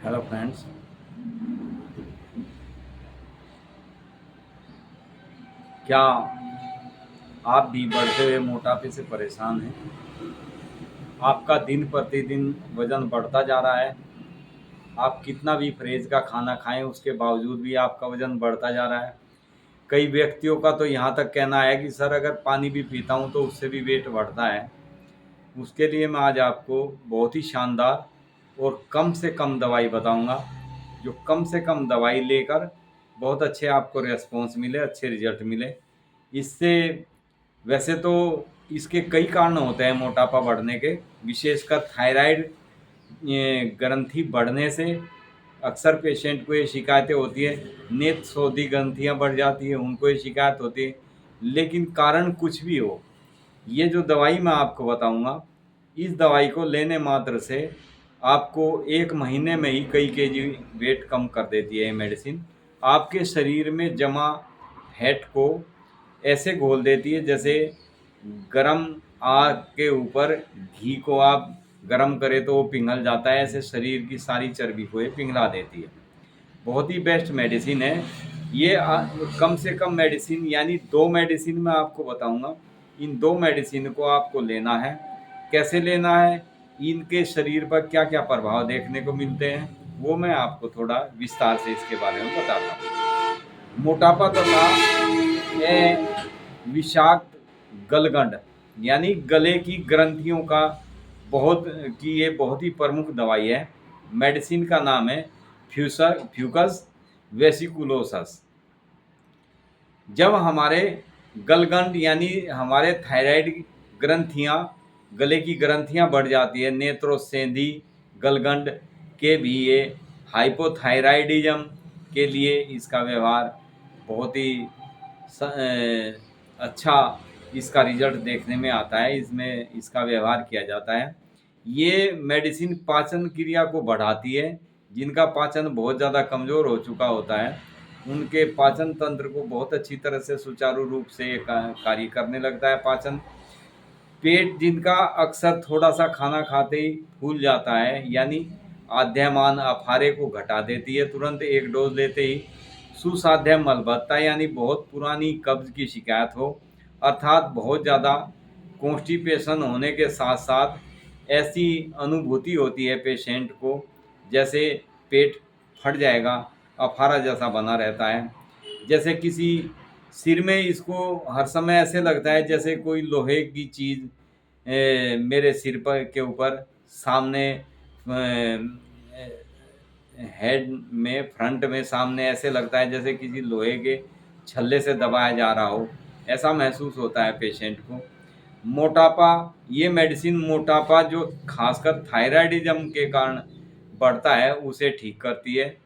Hello friends. क्या आप भी बढ़ते हुए मोटापे से परेशान हैं? आपका दिन प्रतिदिन वजन बढ़ता जा रहा है। आप कितना भी परहेज का खाना खाएं उसके बावजूद भी आपका वजन बढ़ता जा रहा है। कई व्यक्तियों का तो यहाँ तक कहना है कि सर अगर पानी भी पीता हूँ तो उससे भी वेट बढ़ता है। उसके लिए मैं आज आपको बहुत ही शानदार और कम से कम दवाई बताऊंगा, जो कम से कम दवाई लेकर बहुत अच्छे आपको रेस्पॉन्स मिले, अच्छे रिजल्ट मिले। इससे वैसे तो इसके कई कारण होते हैं मोटापा बढ़ने के, विशेषकर थायराइड ग्रंथि बढ़ने से अक्सर पेशेंट को ये शिकायतें होती है। नेत्र सोधी ग्रंथियाँ बढ़ जाती है, उनको ये शिकायत होती है। लेकिन कारण कुछ भी हो, ये जो दवाई मैं आपको बताऊंगा, इस दवाई को लेने मात्र से आपको 1 महीने में ही कई केजी वेट कम कर देती है। ये मेडिसिन आपके शरीर में जमा फैट को ऐसे घोल देती है जैसे गरम आग के ऊपर घी को आप गरम करें तो वो पिघल जाता है। ऐसे शरीर की सारी चर्बी को ये पिघला देती है। बहुत ही बेस्ट मेडिसिन है ये। कम से कम मेडिसिन यानी 2 मेडिसिन मैं आपको बताऊंगा। इन 2 मेडिसिन को आपको लेना है। कैसे लेना है, इनके शरीर पर क्या क्या प्रभाव देखने को मिलते हैं, वो मैं आपको थोड़ा विस्तार से इसके बारे में बताता हूँ। मोटापा तथा विषाक्त गलगंड यानी गले की ग्रंथियों का बहुत ये बहुत ही प्रमुख दवाई है। मेडिसिन का नाम है फ्यूकस वेसिकुलोसस। जब हमारे गलगंड यानी हमारे थायराइड ग्रंथियां, गले की ग्रंथियां बढ़ जाती है, नेत्रोसेंधी गलगंड के भी ये हाइपोथायराइडिज्म के लिए इसका व्यवहार बहुत ही अच्छा इसका रिजल्ट देखने में आता है। इसमें इसका व्यवहार किया जाता है। ये मेडिसिन पाचन क्रिया को बढ़ाती है। जिनका पाचन बहुत ज़्यादा कमज़ोर हो चुका होता है, उनके पाचन तंत्र को बहुत अच्छी तरह से सुचारू रूप से ये कार्य करने लगता है। पाचन पेट जिनका अक्सर थोड़ा सा खाना खाते ही फूल जाता है, यानी आद्यमान अफारे को घटा देती है तुरंत एक डोज लेते ही। सुसाध्य मलबद्धता यानी बहुत पुरानी कब्ज की शिकायत हो, अर्थात बहुत ज़्यादा कॉन्स्टिपेशन होने के साथ साथ ऐसी अनुभूति होती है पेशेंट को जैसे पेट फट जाएगा, अफारा जैसा बना रहता है। जैसे किसी सिर में इसको हर समय ऐसे लगता है जैसे कोई लोहे की चीज़ मेरे सिर पर के ऊपर सामने हेड में फ्रंट में सामने ऐसे लगता है जैसे किसी लोहे के छल्ले से दबाया जा रहा हो, ऐसा महसूस होता है पेशेंट को। मोटापा, ये मेडिसिन मोटापा जो खासकर थायराइडिज्म के कारण बढ़ता है उसे ठीक करती है।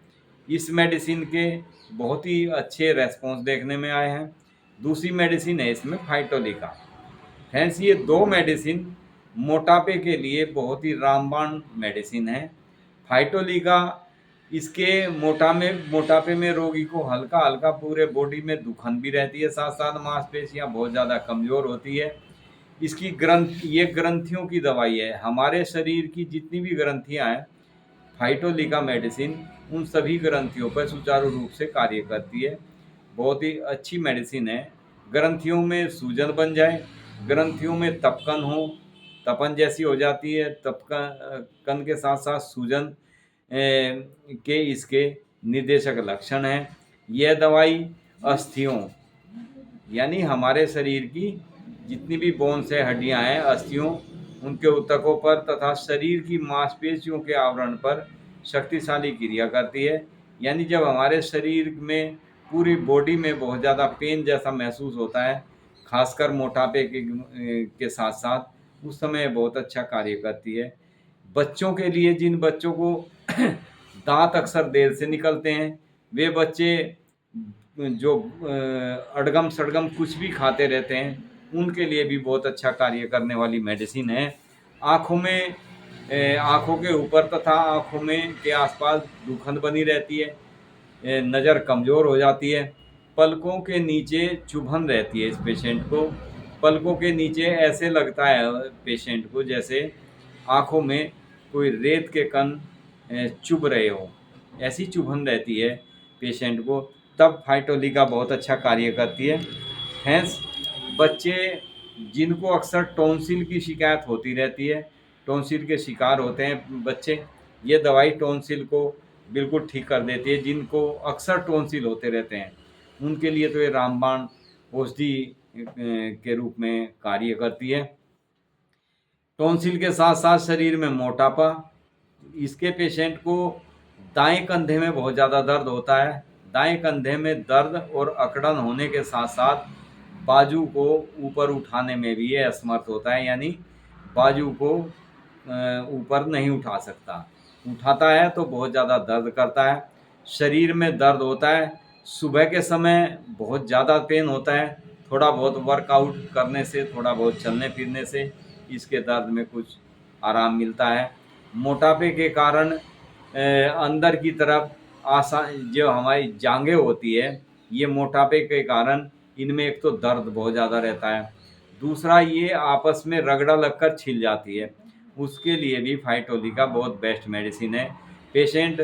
इस मेडिसिन के बहुत ही अच्छे रेस्पॉन्स देखने में आए हैं। दूसरी मेडिसिन है इसमें फाइटोलिका। फ्रेंड्स, ये 2 मेडिसिन मोटापे के लिए बहुत ही रामबाण मेडिसिन है। फाइटोलिका इसके मोटापे में रोगी को हल्का हल्का पूरे बॉडी में दुखन भी रहती है, साथ साथ मांसपेशियां बहुत ज़्यादा कमज़ोर होती है। इसकी ये ग्रंथियों की दवाई है। हमारे शरीर की जितनी भी ग्रंथियां हैं, फाइटोलिका मेडिसिन उन सभी ग्रंथियों पर सुचारू रूप से कार्य करती है। बहुत ही अच्छी मेडिसिन है। ग्रंथियों में सूजन बन जाए, ग्रंथियों में तपकन हो, तपन जैसी हो जाती है, तपकन के साथ साथ सूजन के इसके निर्देशक लक्षण हैं। यह दवाई अस्थियों यानी हमारे शरीर की जितनी भी बोन्स है, हड्डियां हैं, अस्थियों, उनके ऊतकों पर तथा शरीर की मांसपेशियों के आवरण पर शक्तिशाली क्रिया करती है। यानी जब हमारे शरीर में पूरी बॉडी में बहुत ज़्यादा पेन जैसा महसूस होता है, खासकर मोटापे के साथ साथ, उस समय बहुत अच्छा कार्य करती है। बच्चों के लिए, जिन बच्चों को दांत अक्सर देर से निकलते हैं, वे बच्चे जो अड़गम सड़गम कुछ भी खाते रहते हैं, उनके लिए भी बहुत अच्छा कार्य करने वाली मेडिसिन है। आँखों में आँखों के ऊपर तथा आँखों में के आसपास दुखन बनी रहती है, नज़र कमज़ोर हो जाती है, पलकों के नीचे चुभन रहती है इस पेशेंट को। पलकों के नीचे ऐसे लगता है पेशेंट को जैसे आँखों में कोई रेत के कण चुभ रहे हो, ऐसी चुभन रहती है पेशेंट को, तब फाइटोलिका बहुत अच्छा कार्य करती है। हैंस बच्चे जिनको अक्सर टॉन्सिल की शिकायत होती रहती है, टॉन्सिल के शिकार होते हैं बच्चे, ये दवाई टॉन्सिल को बिल्कुल ठीक कर देती है। जिनको अक्सर टॉन्सिल होते रहते हैं उनके लिए तो ये रामबाण औषधि के रूप में कार्य करती है। टॉन्सिल के साथ साथ शरीर में मोटापा, इसके पेशेंट को दाएं कंधे में बहुत ज़्यादा दर्द होता है। दाएं कंधे में दर्द और अकड़न होने के साथ साथ बाजू को ऊपर उठाने में भी ये असमर्थ होता है, यानी बाजू को ऊपर नहीं उठा सकता, उठाता है तो बहुत ज़्यादा दर्द करता है। शरीर में दर्द होता है, सुबह के समय बहुत ज़्यादा पेन होता है, थोड़ा बहुत वर्कआउट करने से, थोड़ा बहुत चलने फिरने से इसके दर्द में कुछ आराम मिलता है। मोटापे के कारण अंदर की तरफ जो हमारी जांघें होती है, ये मोटापे के कारण इनमें एक तो दर्द बहुत ज़्यादा रहता है, दूसरा ये आपस में रगड़ा लगकर छिल जाती है। उसके लिए भी फाइटोलिका बहुत बेस्ट मेडिसिन है। पेशेंट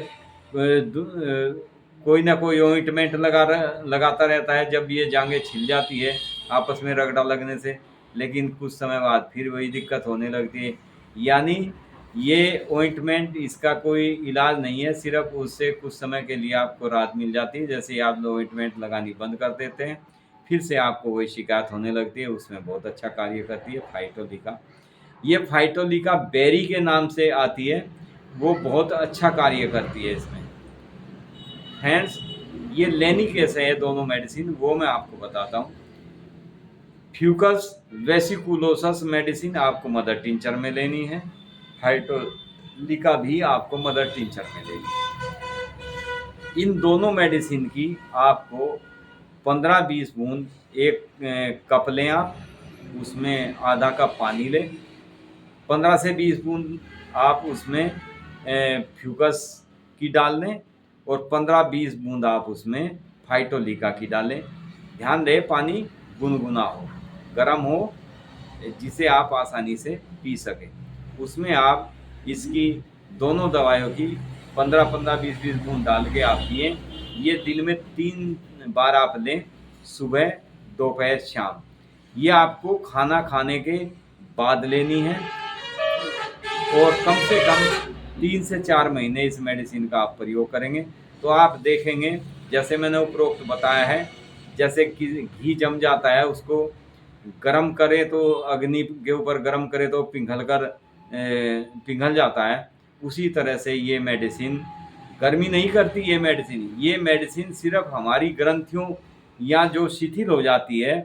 कोई ना कोई ऑइंटमेंट लगाता रहता है जब ये जांघें छिल जाती है आपस में रगड़ा लगने से, लेकिन कुछ समय बाद फिर वही दिक्कत होने लगती है। यानी ये ऑइंटमेंट इसका कोई इलाज नहीं है, सिर्फ उससे कुछ समय के लिए आपको राहत मिल जाती है। जैसे ही आप ऑइंटमेंट लगानी बंद कर देते हैं फिर से आपको वही शिकायत होने लगती है। उसमें बहुत अच्छा कार्य करती है फाइटोलिका। ये फाइटोलिका बेरी के नाम से आती है, वो बहुत अच्छा कार्य करती है इसमें। हैंड्स ये लेनी कैसे है दोनों मेडिसिन, वो मैं आपको बताता हूँ। फ्यूकस वेसिकुलोसस मेडिसिन आपको मदर टिंचर में लेनी है, फाइटोलिका भी आपको मदर टिंचर में लेनी है। इन दोनों मेडिसिन की आपको 15-20 बूंद एक कप लें आप, उसमें आधा कप पानी लें, 15 से 20 बूंद आप उसमें फ्यूकस की डाल लें और 15-20 बूंद आप उसमें फाइटोलिका की डालें। ध्यान दें पानी गुनगुना हो, गर्म हो, जिसे आप आसानी से पी सकें। उसमें आप इसकी दोनों दवाइयों की 15-15, 20-20 बूंद डाल के आप पिए। ये दिन में 3 बार आप लें, सुबह, दोपहर, शाम। ये आपको खाना खाने के बाद लेनी है और कम से कम 3 से 4 महीने इस मेडिसिन का आप प्रयोग करेंगे तो आप देखेंगे, जैसे मैंने उपरोक्त बताया है, जैसे कि घी जम जाता है उसको गरम करे तो अग्नि के ऊपर गरम करे तो पिघल जाता है, उसी तरह से ये मेडिसिन गर्मी नहीं करती। ये मेडिसिन सिर्फ हमारी ग्रंथियों या जो शिथिल हो जाती है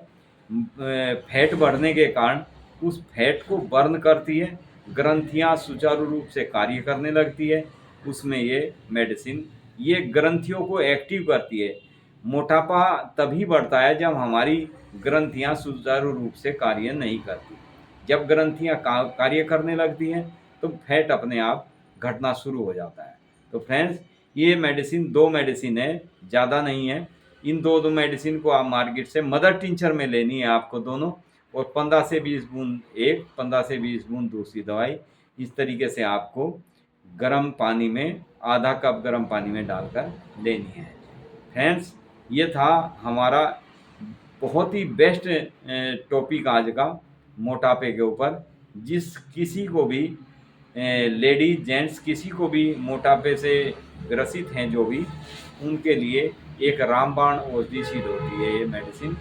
फैट बढ़ने के कारण, उस फैट को बर्न करती है, ग्रंथियां सुचारू रूप से कार्य करने लगती है। उसमें ये मेडिसिन ये ग्रंथियों को एक्टिव करती है। मोटापा तभी बढ़ता है जब हमारी ग्रंथियां सुचारू रूप से कार्य नहीं करती। जब ग्रंथियां कार्य करने लगती हैं तो फैट अपने आप घटना शुरू हो जाता है। तो फ्रेंड्स, ये मेडिसिन 2 मेडिसिन है, ज़्यादा नहीं है। इन 2 मेडिसिन को आप मार्केट से मदर टिंचर में लेनी है आपको दोनों, और 15 से 20 बूंद एक, 15 से 20 बूंद दूसरी दवाई, इस तरीके से आपको गर्म पानी में, आधा कप गर्म पानी में डालकर लेनी है। फ्रेंड्स, ये था हमारा बहुत ही बेस्ट टॉपिक आज का मोटापे के ऊपर। जिस किसी को भी लेडीज जेंट्स किसी को भी मोटापे से ग्रसित हैं जो भी, उनके लिए एक रामबाण औषधि सिद्ध होती है ये मेडिसिन।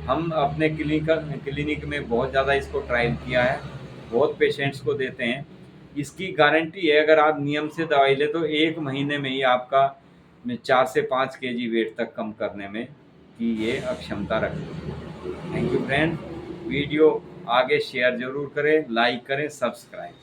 हम अपने क्लिनिक में बहुत ज़्यादा इसको ट्रायल किया है, बहुत पेशेंट्स को देते हैं। इसकी गारंटी है, अगर आप नियम से दवाई ले तो 1 महीने में ही आपका 4 से 5 केजी वेट तक कम करने में की ये अक्षमता रखती है। थैंक यू फ्रेंड, वीडियो आगे शेयर ज़रूर करें, लाइक करें, सब्सक्राइब।